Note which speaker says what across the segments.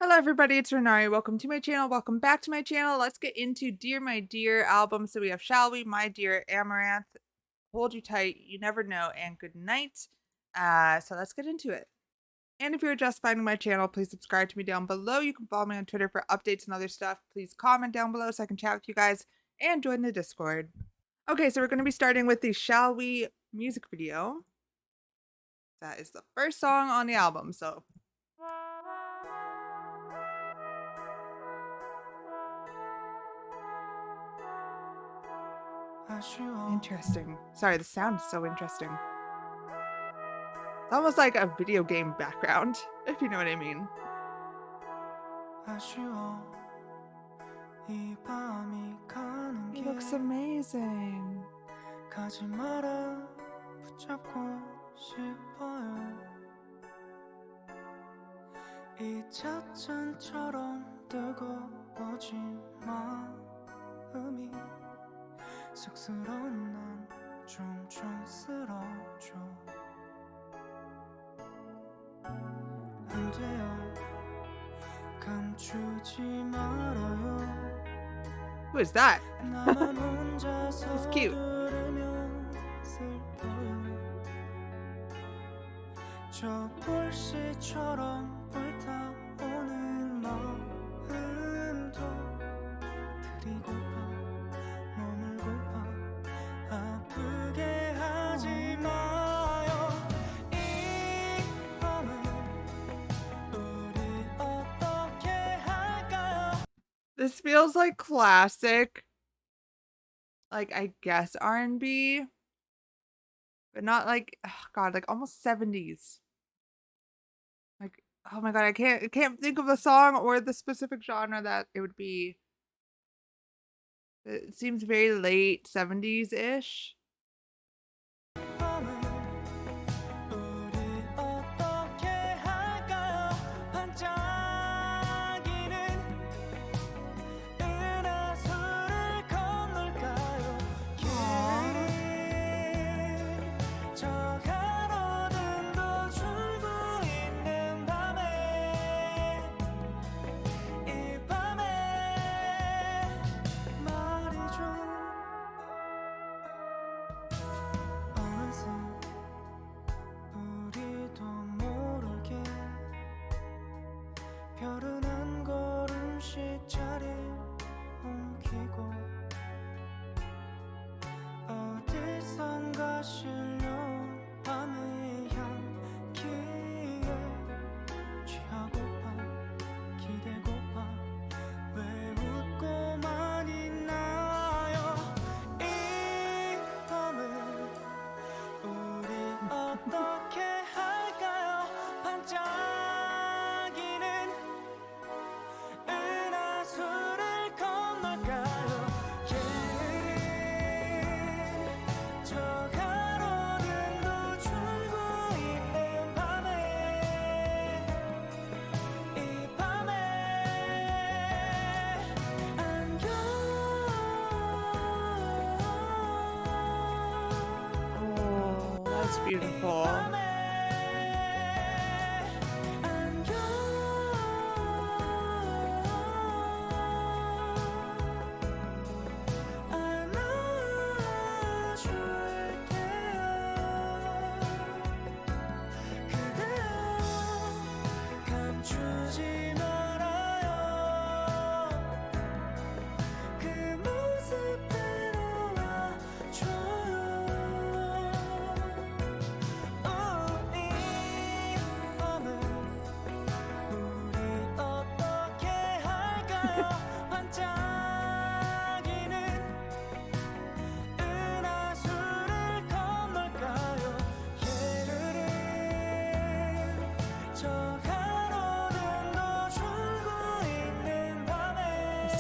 Speaker 1: Hello everybody, it's Renari. Welcome to my channel. Welcome back to my channel. Let's get into Dear My Dear album. So we have Shall We, My Dear, Amaranth, Hold You Tight, You Never Know, and Good Night. So let's get into it. And if you're just finding my channel, please subscribe to me down below. You can follow me on Twitter for updates and other stuff. Please comment down below so I can chat with you guys and join the Discord. Okay, so we're going to be starting with the Shall We music video. That is the first song on the album, so interesting. Sorry, the sound is so interesting. It's almost like a video game background, if you know what I mean. He looks amazing.
Speaker 2: 쑥스러운 난 좀 촌스러워져 안 돼요 감추지 말아요
Speaker 1: Who is that?
Speaker 2: 나만 혼자서
Speaker 1: He's cute.
Speaker 2: 들으면 슬퍼요 저 불씨처럼 불타오는 마음도 드리고파
Speaker 1: This feels like classic, like I guess R&B, but not like, oh God, like almost 70s. Like, oh my God, I can't think of the song or the specific genre that it would be. It seems very late 70s-ish.
Speaker 2: 별은 한 걸음씩 자리 옮기고 어디선가 실려온 밤의 향기에 취하고파 기대고파 왜 웃고만 있나요 이 밤을 우리 어떻게 할까요 반짝
Speaker 1: That's beautiful.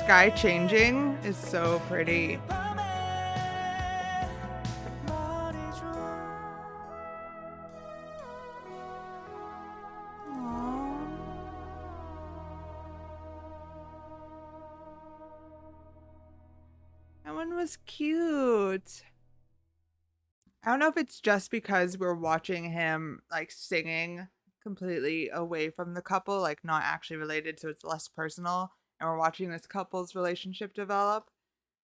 Speaker 1: Sky changing is so pretty. That one was cute. I don't know if it's just because we're watching him like singing completely away from the couple, like not actually related, so it's less personal, and we're watching this couple's relationship develop,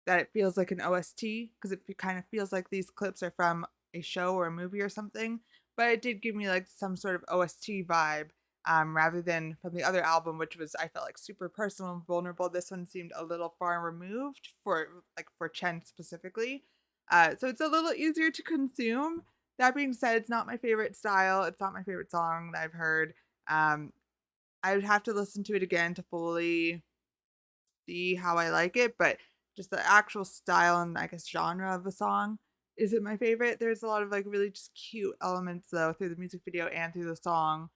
Speaker 1: that it feels like an OST because it kind of feels like these clips are from a show or a movie or something. But it did give me like some sort of OST vibe, rather than from the other album, which was I felt like super personal and vulnerable. This one seemed a little far removed for Chen specifically. So it's a little easier to consume. That being said, it's not my favorite style. It's not my favorite song that I've heard. Um, I would have to listen to it again to fully see how I like it, but just the actual style and I guess genre of the song isn't my favorite. There's a lot of like really just cute elements though through the music video and through the song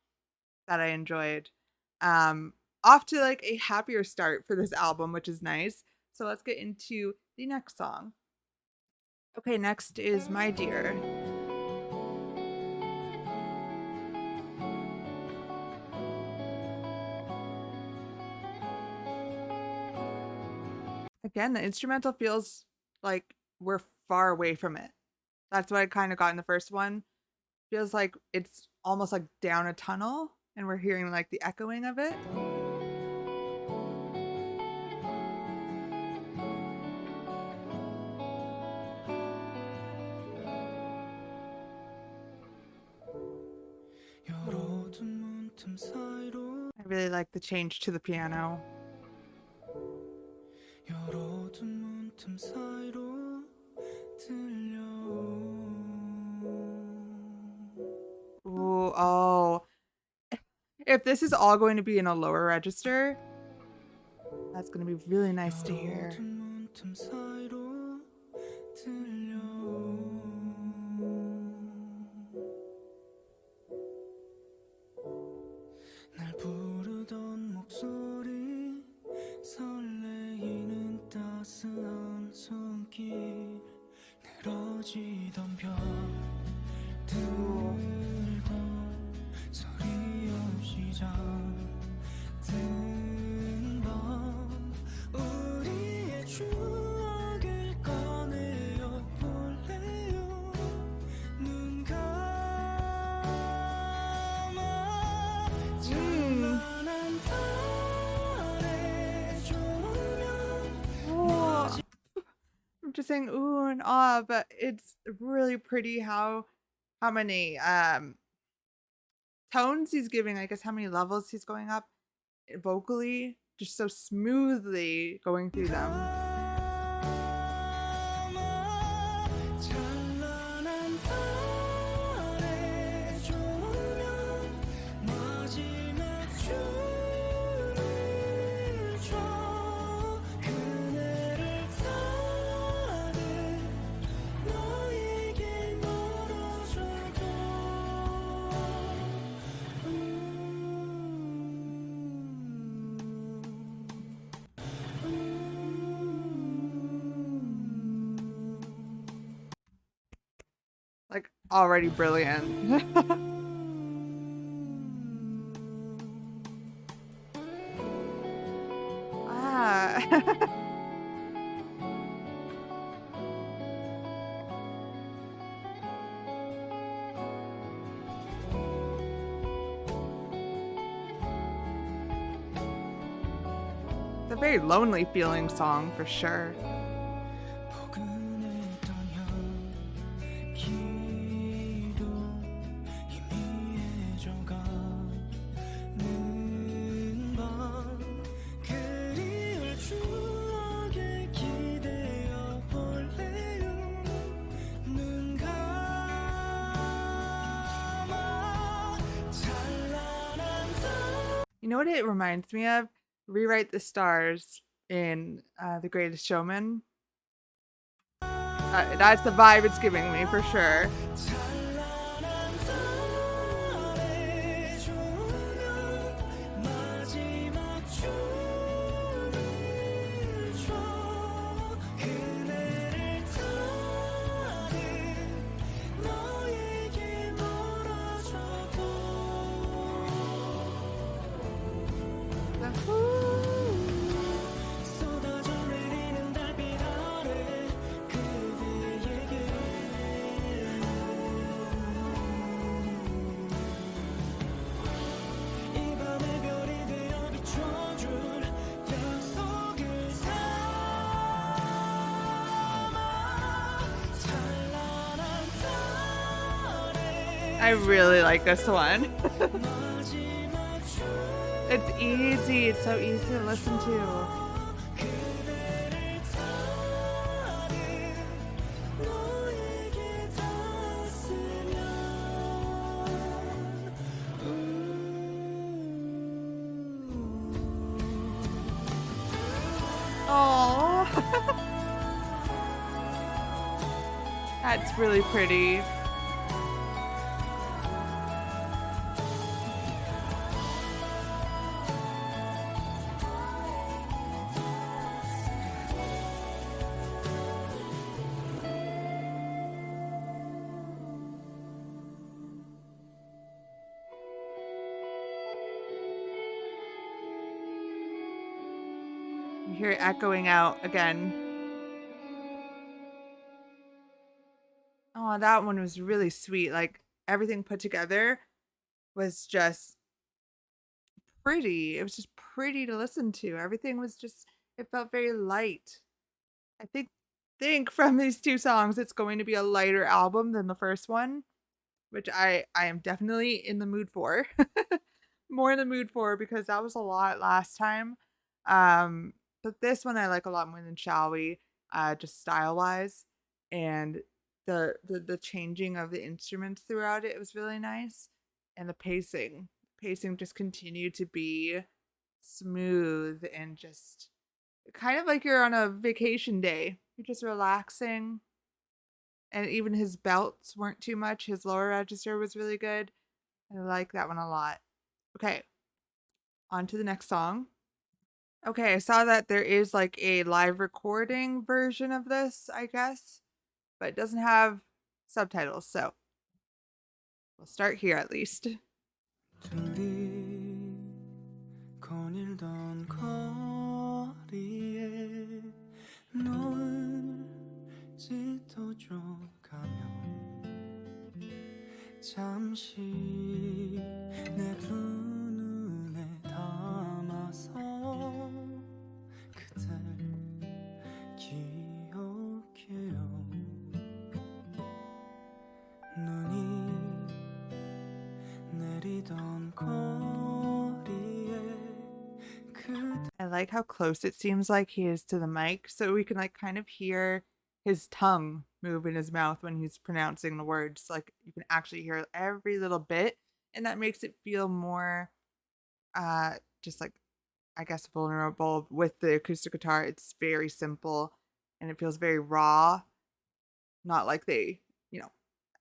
Speaker 1: that I enjoyed. Um Off to like a happier start for this album, which is nice. So let's get into the next song. Okay, next is My Dear. Again, the instrumental feels like we're far away from it. That's what I kind of got in the first one. Feels like it's almost like down a tunnel and we're hearing like the echoing of it. I really like the change to the piano. Ooh, oh. If this is all going to be in a lower register, that's going to be really nice to hear. I'm just saying ooh and ah, but it's really pretty how many tones he's giving, I guess how many levels he's going up vocally, just so smoothly going through them. Like already brilliant. Ah. It's a very lonely feeling song for sure. You know what it reminds me of? Rewrite the Stars in The Greatest Showman. That's the vibe it's giving me for sure. I really like this one.
Speaker 2: 마지막
Speaker 1: It's easy. It's so easy to listen to.
Speaker 2: 그대를 사랑해 너에게 닿았으면
Speaker 1: Oh, that's really pretty. You hear it echoing out again. Oh, that one was really sweet. Like everything put together was just pretty. It was just pretty to listen to. Everything was just, it felt very light. I think from these two songs it's going to be a lighter album than the first one, which I am definitely in the mood for. More in the mood for because that was a lot last time. Um but this one I like a lot more than Shall We, just style wise, and the changing of the instruments throughout it was really nice, and the pacing just continued to be smooth and just kind of like you're on a vacation day. You're just relaxing, and even his belts weren't too much. His lower register was really good. I like that one a lot. Okay, on to the next song. Okay, I saw that there is like a live recording version of this, I guess, but it doesn't have subtitles, so we'll start here at least.
Speaker 2: 둘이 거닐던 거리에 너를 짙어져 가면 잠시 내 두 눈에 담아서 그댈 기억해요 눈이 내리던 거리에 그대
Speaker 1: I like how close it seems like he is to the mic, so we can like kind of hear his tongue move in his mouth when he's pronouncing the words. Like you can actually hear every little bit, and that makes it feel more just like, I guess, vulnerable. With the acoustic guitar it's very simple and it feels very raw, not like they,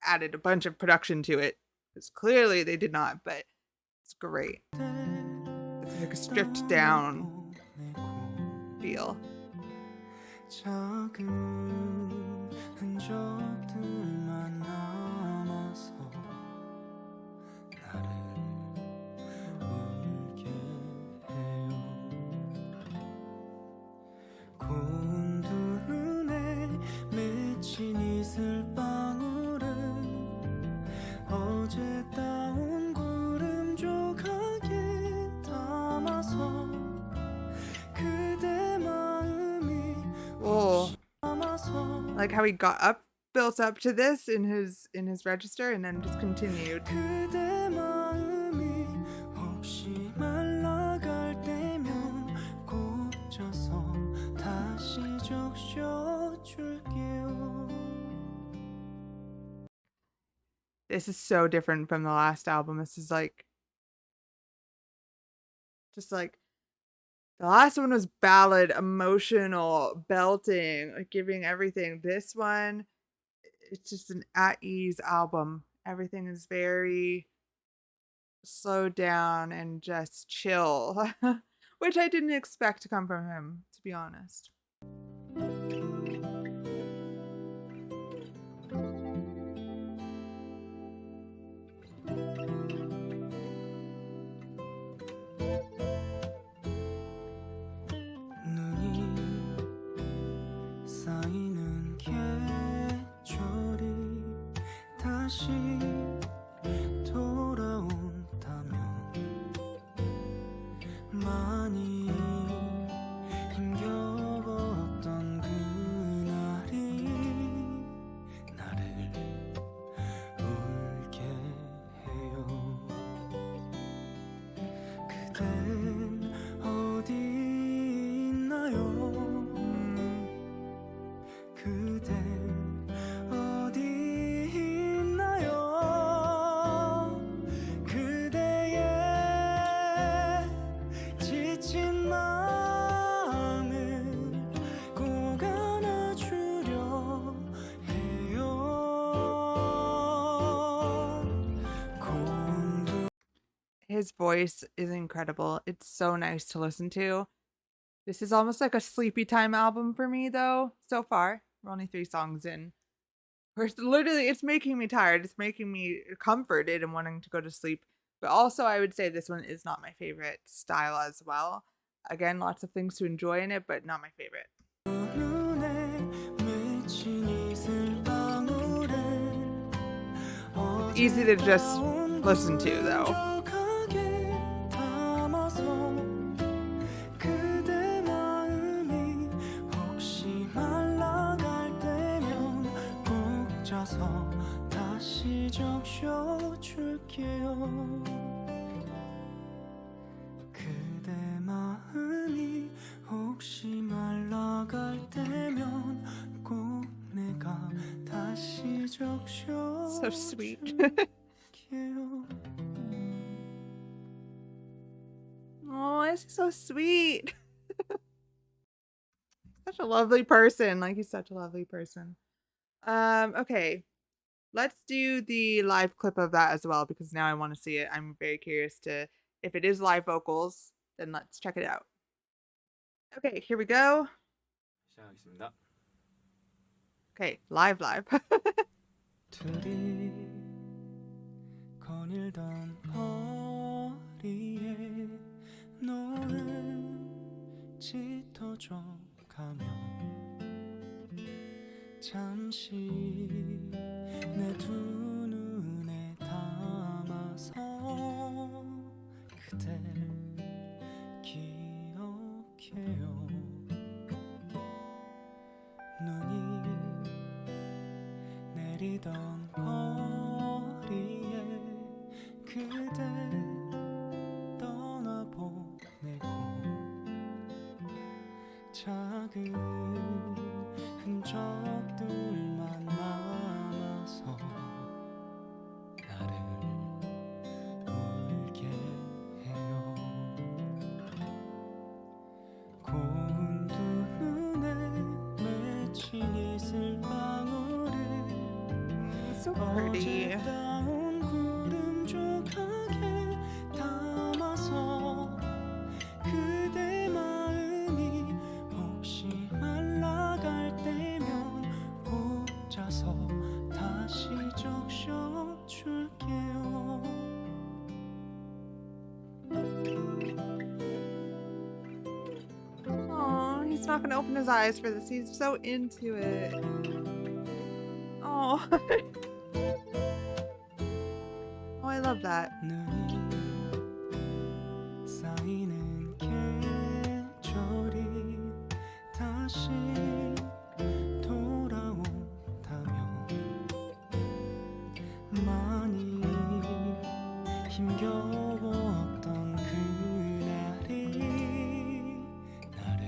Speaker 1: added a bunch of production to it, because clearly they did not, but it's great. It's like a stripped down
Speaker 2: 보내고
Speaker 1: feel.
Speaker 2: 작은 흔적들만 남아서 나를 울게 해요 고운 두 눈에 맺힌 이슬방울은 어제 따온 구름 조각에 담아서 그대 마음이
Speaker 1: Oh,
Speaker 2: 남아서
Speaker 1: like how he built up to this in his register and then just continued.
Speaker 2: 그대 마음이 혹시 말라갈 때면 꼭 져서 다시 적셔줄게요
Speaker 1: This is so different from the last album. This is like, just like, the last one was ballad, emotional, belting, like giving everything. This one, it's just an at ease album. Everything is very slowed down and just chill, which I didn't expect to come from him, to be honest.
Speaker 2: 눈이 쌓이는 계절이 다시 돌아온다면 많이 힘겨웠던 그날이 나를 울게 그댄 어디 있나요 그댄 어디 있나요 그대의 지친 마음을 꼭 안아주려 해요 고운
Speaker 1: His voice is incredible. It's so nice to listen to. This is almost like a sleepy time album for me, though, so far. We're only 3 songs in. Literally, it's making me tired. It's making me comforted and wanting to go to sleep. But also, I would say this one is not my favorite style as well. Again, lots of things to enjoy in it, but not my favorite.
Speaker 2: 눈에 맺힌 이슬방울에
Speaker 1: It's easy to just listen to, though.
Speaker 2: 어저가게 담아서 그대 마음이 혹시 말라갈 때면 꼭 짜서 다시 적셔줄게요 그대 마음이 혹시 말라갈 때면 꼭 내가 다시
Speaker 1: So sweet.
Speaker 2: 적셔줄게요
Speaker 1: Oh, this is so sweet. Such a lovely person. Like, he's such a lovely person. Okay. Let's do the live clip of that as well because now I want to see it. I'm very curious to if it is live vocals, then let's check it out. Okay, here we go.
Speaker 3: 시작하겠습니다.
Speaker 1: Okay, live.
Speaker 2: 둘이 거닐던 거리에 노을 짙어져 가면 잠시 내 두 눈에 담아서 그댈 기억해요 눈이 내리던 거리에 그대 떠나보내고 작은 흔적들만 남아서 나를 울게 해요 고운 두 눈에 맺힌 이슬방울을
Speaker 1: So pretty.
Speaker 2: 어젯다운 구름 조각에 담아서 그대 마음이 혹시 말라갈 때면 꼭 짜서 다시 적셔줄게요
Speaker 1: Oh, he's not gonna open his eyes for this. He's so into it. Oh. Oh, I love that.
Speaker 2: 눈이 쌓이는 계절이 다시 돌아온다면 많이 힘겨웠던 그날이 나를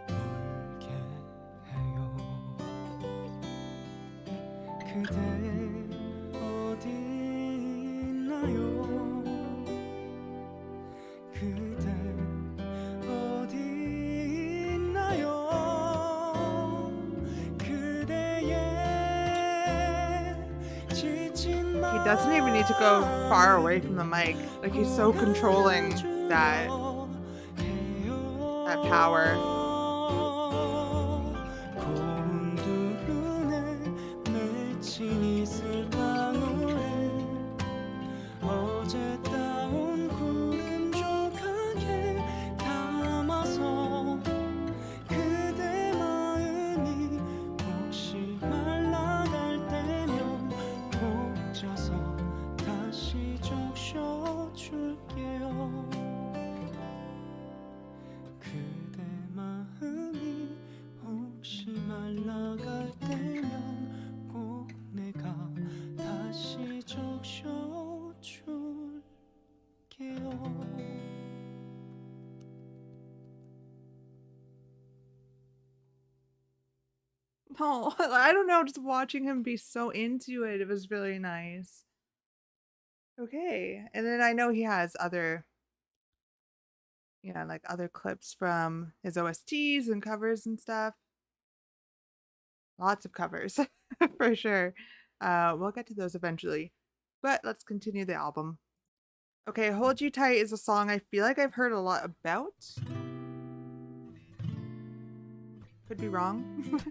Speaker 2: 울게 해요 그대 어디 있나요 그대 어디 있나요 그대의 지친
Speaker 1: He doesn't even need to go far away from the mic. Like, he's so controlling that power.
Speaker 2: 고운 두 눈에 맺힌 이슬방울을 어젯다운 구름 조각에 담아서 그대 마음이 혹시 말라갈 때면 꼭 짜서 다시 적셔줄게요 그대 마음이 혹시 말라갈 때면 꼭 내가 다시 적셔줄게요
Speaker 1: No, I don't know. Just watching him be so into it, it was really nice. Okay. And then I know he has other, yeah, like other clips from his OSTs and covers and stuff. Lots of covers for sure. We'll get to those eventually. But let's continue the album. Okay, Hold You Tight is a song I feel like I've heard a lot about. Could be wrong.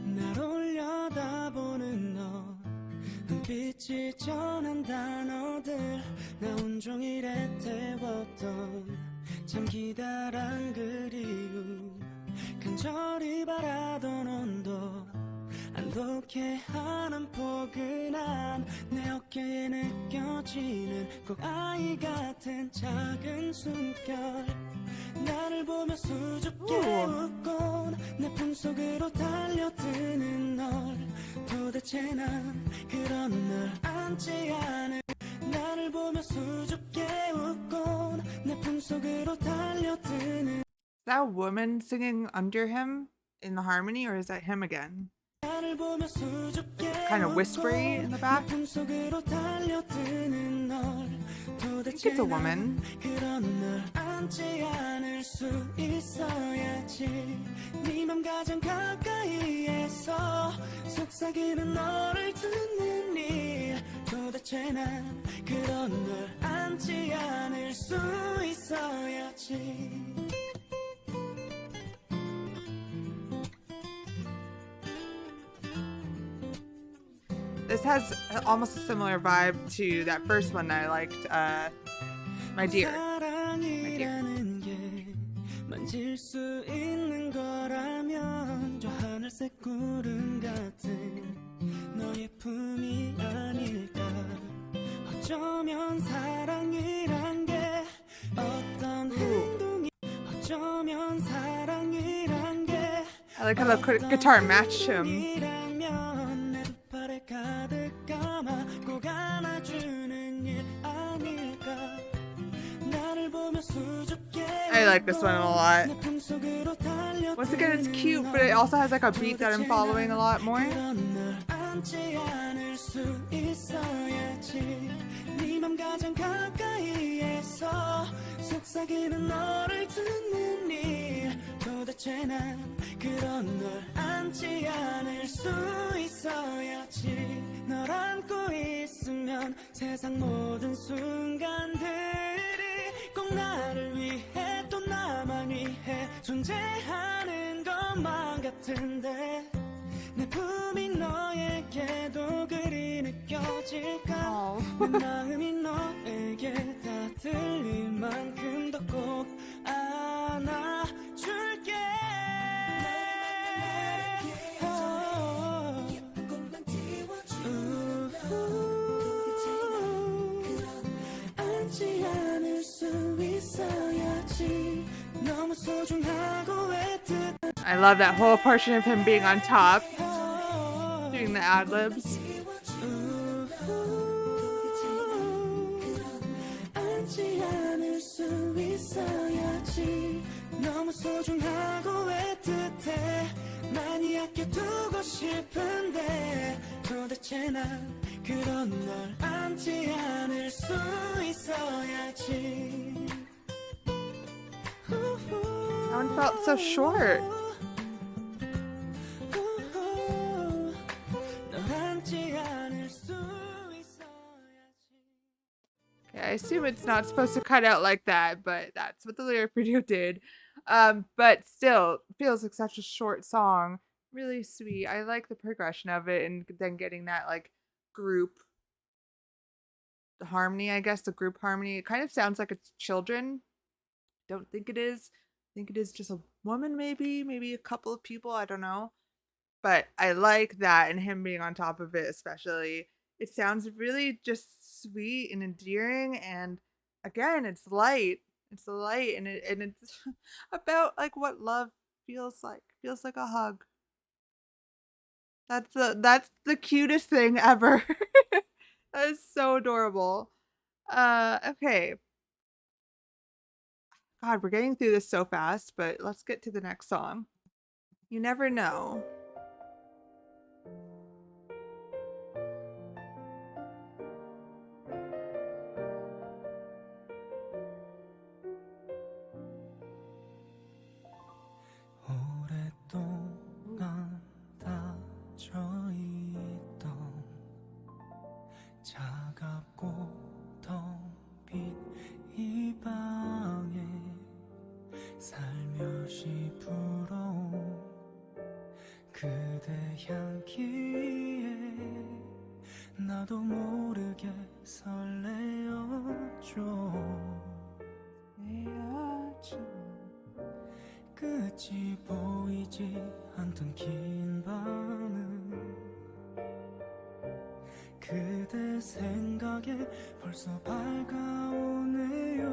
Speaker 2: 날 올려다보는 너 눈빛이 전한 단어들 나 온종일 애태웠던 참 기다란 그리움 간절히 바라던 온도 안독해 하는 포근함 내 어깨에 느껴지는 꼭 아이 같은 작은 숨결 나를 보며 수줍게 웃곤 내 품속으로 달려드는 널 도대체 난 그런 널 안지 않을 나를 보며 수줍게 웃곤 내 품속으로 달려드는
Speaker 1: Is that a woman singing under him in the harmony, or is that him again? Kind of whispery in the back. I think it's a woman.
Speaker 2: 도대체 난 그런 널 안지 않을 수 있어야지
Speaker 1: This has almost a similar vibe to that first one that I liked, My Dear. My Dear.
Speaker 2: 만질 수 있는 거라면 저 하늘색 구름 같은 너의 품이 아닐까 어쩌면 사랑이란 게 어떤 행동이 어쩌면 사랑이란 게
Speaker 1: I like how the guitar matched him.
Speaker 2: 내 두 팔에 가득 감아 꼭 안아주는 일 아닐까 나를 보며 수줍게
Speaker 1: I like this one a lot. Once again, it's cute, but it also has like a beat that I'm following a lot more.
Speaker 2: 도대체 난 그런 널 안지 않을 수 있어야지 널 안고 있으면 세상 모든 순간들이 꼭 나를 위해 또 나만 위해 존재하는 것만 같은데 내 품이 너에게도 그리 느껴질까 내 마음이 너에게 다 들릴 만큼 더 꼭 안아줄게 안지 않을 수 있어야지 너무 소중하고 애틋
Speaker 1: I love that whole portion of him being on top, doing the ad-libs.
Speaker 2: 안지 않을 수 있어야지 너무 소중하고 애틋해 많이 아껴두고 싶은데 도대체 난 그런 널 안지 않을 수 있어야지
Speaker 1: That one felt so short. Okay, I assume it's not supposed to cut out like that, but that's what the lyric video did. But still, feels like such a short song. Really sweet. I like the progression of it, and then getting that like group harmony, I guess, the group harmony. It kind of sounds like it's children. Don't think it is. I think it is just a woman, maybe a couple of people. I don't know. But I like that, and him being on top of it, especially. It sounds really just sweet and endearing, and again, it's light. It's light, and it's about like what love feels like. Feels like a hug. That's the cutest thing ever. That is so adorable. Okay. God, we're getting through this so fast, but let's get to the next song. You never know.
Speaker 2: 오랫동안 닫혀 있던 차갑고 텅 빈 이 방에 살며시 불어온 그대 향기에 나도 모르게 설레었죠. 끝이 보이지 않던 긴 밤은 그대 생각에 벌써 밝아오네요.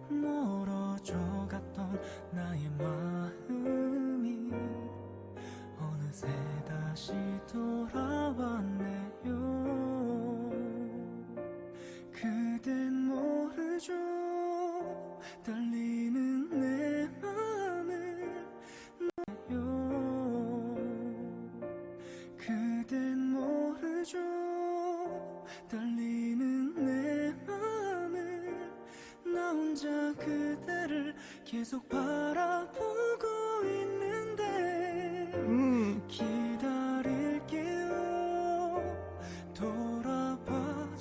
Speaker 2: 멀어져 갔던 나의 마음이 어느새 다시 돌아왔네요. 그댄 모르죠. 떨리는 내 맘을 나요. 그댄 모르죠. 떨리는 내 맘을 나 혼자 그대를 계속 바라보고 있는데 기다릴게요. 돌아봐줘요.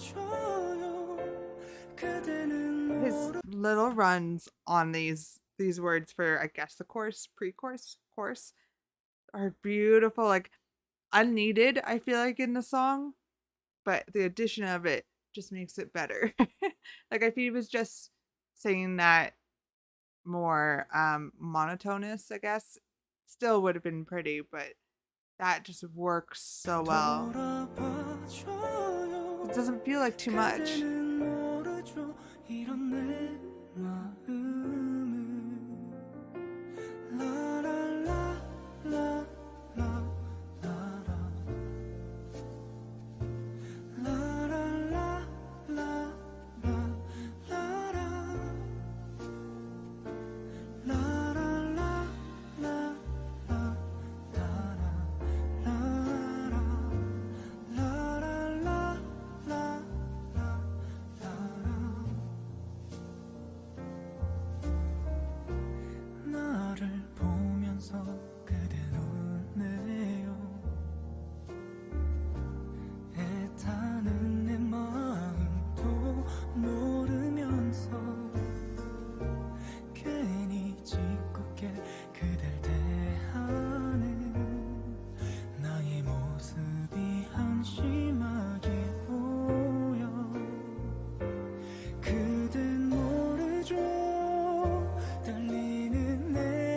Speaker 2: 그대는
Speaker 1: His little runs on these words for, I guess, the chorus, pre-chorus, chorus are beautiful, like unneeded, I feel like, in the song, but the addition of it just makes it better. Like if he was just saying that more monotonous, I guess, still would have been pretty, but that just works so well. It doesn't feel like too much.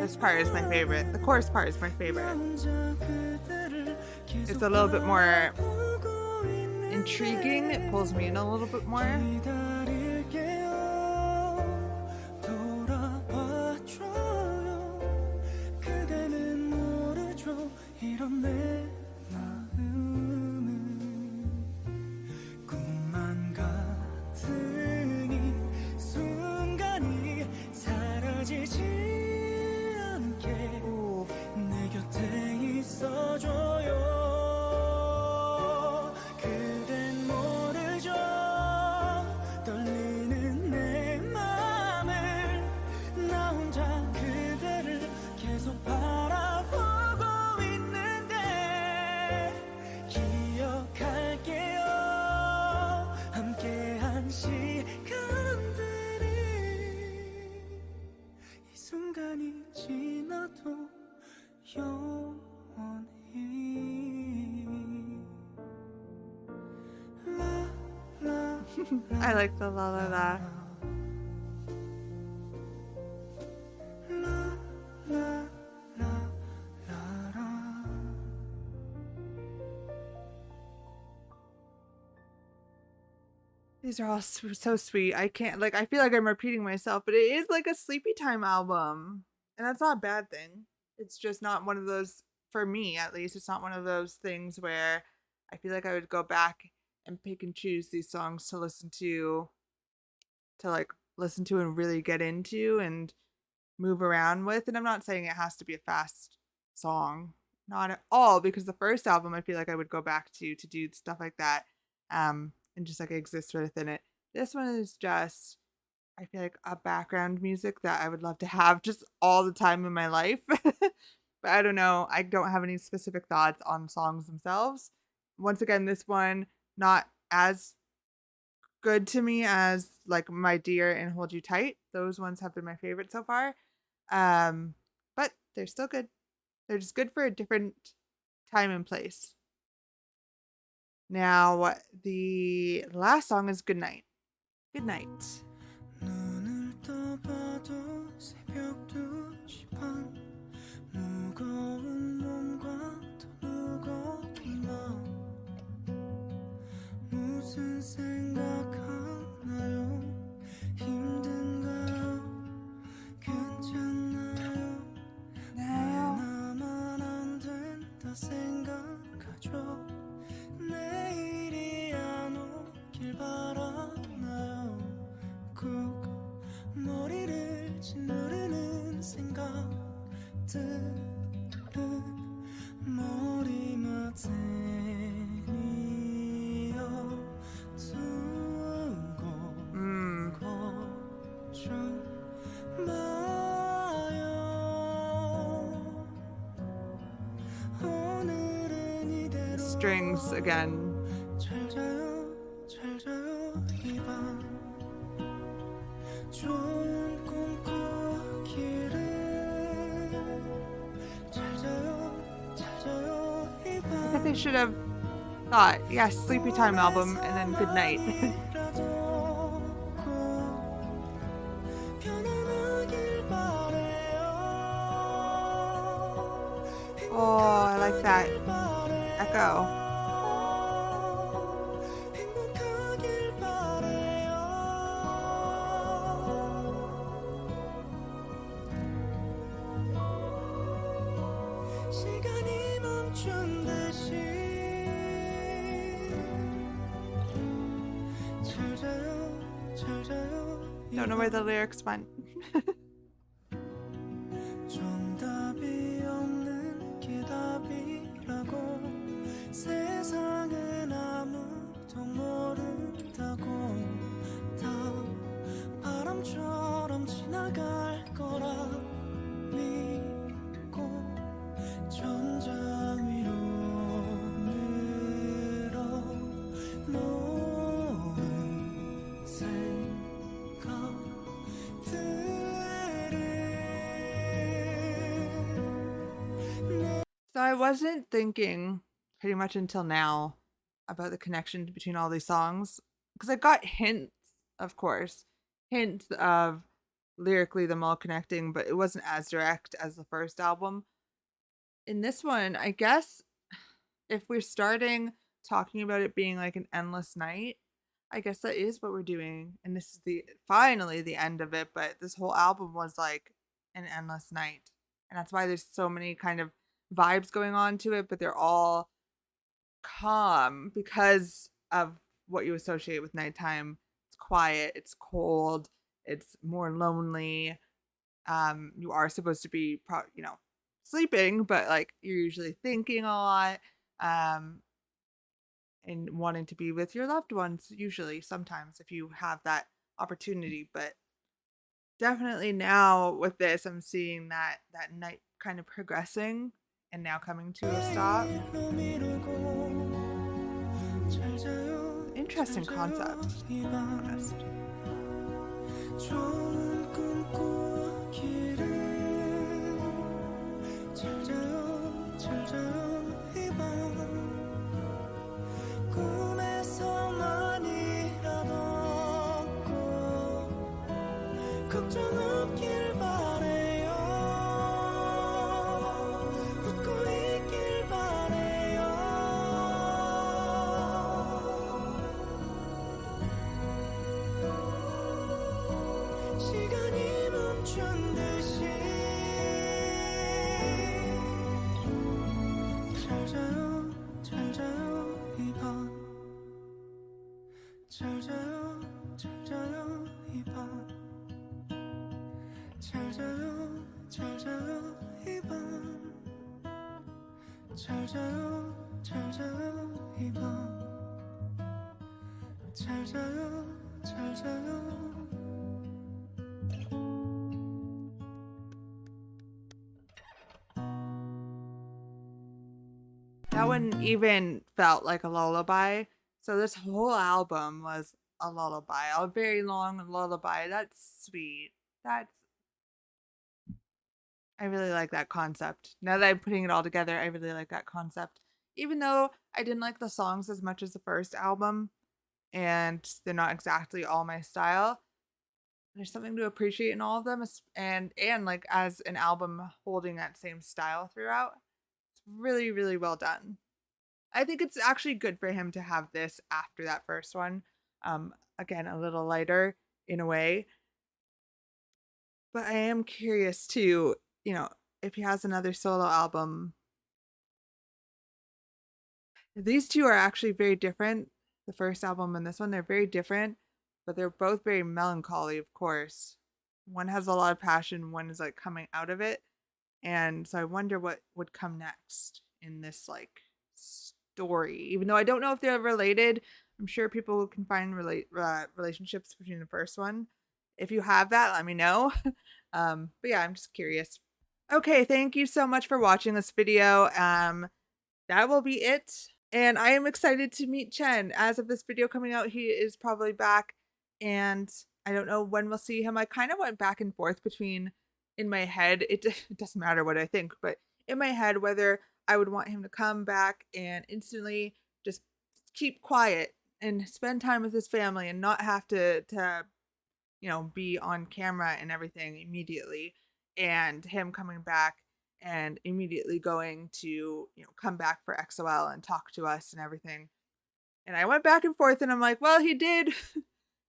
Speaker 1: This part is my favorite. The chorus part is my favorite. It's a little bit more intriguing. It pulls me in a little bit more. I like the la la la. These are all so sweet. I can't, like, I feel like I'm repeating myself, but it is like a sleepy time album. And that's not a bad thing. It's just not one of those, for me at least, it's not one of those things where I feel like I would go back and pick and choose these songs to listen to and really get into and move around with. And I'm not saying it has to be a fast song, not at all, because the first album I feel like I would go back to do stuff like that, and just like exist within it. This one is just, I feel like, a background music that I would love to have just all the time in my life. But I don't know. I don't have any specific thoughts on songs themselves. Once again, this one not as good to me as like My Dear and Hold You Tight. Those ones have been my favorite so far. Um, but they're still good. They're just good for a different time and place. Now, the last song is Good Night. Good night.
Speaker 2: 눈을 떠봐도 새벽 2시 반 무거운 몸과 더 무거운 마음 무슨 생각하나요 힘든가요 괜찮나요 왜 나만 안 된다 생각하죠 내일이 안 오길 바라나요 꾹 머리를 짓누르는 생각들은 머리맡에 두고 걱정 마요 오늘은 이대로
Speaker 1: Strings again.
Speaker 2: 잘 자요 이밤 좋은 꿈 꾸기를 잘 자요
Speaker 1: I think they should have thought, yes, Sleepy Time album and then Good Night. Oh, I like that echo.
Speaker 2: 시간이 멈춘 듯이 잘 자요
Speaker 1: Don't know where the lyrics went.
Speaker 2: 정답이 없는 게 답이라고 세상엔 아무도 모른다고 다 바람처럼 지나갈 거라 믿고 천장 위로 늘어놓은 생각들을
Speaker 1: So I wasn't thinking pretty much until now about the connection between all these songs because I got hints, of course, hints of lyrically them all connecting, but it wasn't as direct as the first album. In this one, I guess if we're starting talking about it being like an endless night, I guess that is what we're doing. And this is finally the end of it, but this whole album was like an endless night. And that's why there's so many kind of vibes going on to it, but they're all calm because of what you associate with nighttime. It's quiet, it's cold, it's more lonely. You are supposed to be sleeping, but like you're usually thinking a lot, and wanting to be with your loved ones, usually, sometimes, if you have that opportunity. But definitely now with this, I'm seeing that night kind of progressing and now coming to a stop. Interesting concept, to be honest.
Speaker 2: 좋은 꿈 꾸기를 잘 자요 이 밤 꿈에서만이라도 꼭 걱정 없길 바래요 웃고 있길 바래요 시간이 멈춘 잘 자요 잘 자요 이밤 잘 자요 잘 자요 이밤 잘 자요 잘 자요 이밤 잘 자요 잘 자요
Speaker 1: That one even felt like a lullaby. So this whole album was a lullaby, a very long lullaby. That's sweet. That's I really like that concept. Now that I'm putting it all together, I really like that concept. Even though I didn't like the songs as much as the first album, and they're not exactly all my style, there's something to appreciate in all of them, and like as an album holding that same style throughout. It's really, really well done. I think it's actually good for him to have this after that first one. Again, a little lighter in a way, but I am curious too, you know, if he has another solo album. These two are actually very different. The first album and this one, they're very different, but they're both very melancholy, of course. One has a lot of passion, one is like coming out of it. And so I wonder what would come next in this like story. Even though I don't know if they're related, I'm sure people can find relationships between the first one. If you have that, let me know. But yeah, I'm just curious. Okay, thank you so much for watching this video. That will be it. And I am excited to meet Chen. As of this video coming out, he is probably back, and I don't know when we'll see him. I kind of went back and forth between in my head, it doesn't matter what I think, but in my head, whether I would want him to come back and instantly just keep quiet and spend time with his family and not have to be on camera and everything immediately, and him coming back and immediately going to, come back for XOL and talk to us and everything. And I went back and forth and I'm like, well, he did.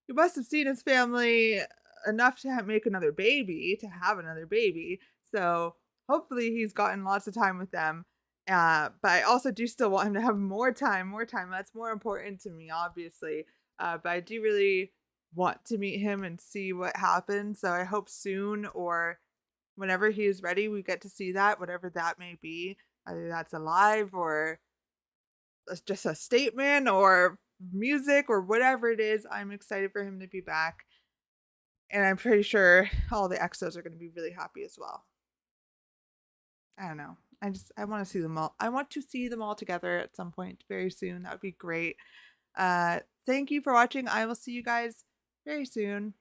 Speaker 1: He must have seen his family enough to make another baby, to have another baby. So hopefully he's gotten lots of time with them. But I also do still want him to have more time, more time. That's more important to me, obviously. But I do really want to meet him and see what happens. So I hope soon or whenever he is ready, we get to see that, whatever that may be. Either that's alive or just a statement or music or whatever it is. I'm excited for him to be back. And I'm pretty sure all the exos are going to be really happy as well. I don't know. I want to see them all. I want to see them all together at some point very soon. That would be great. Thank you for watching. I will see you guys very soon.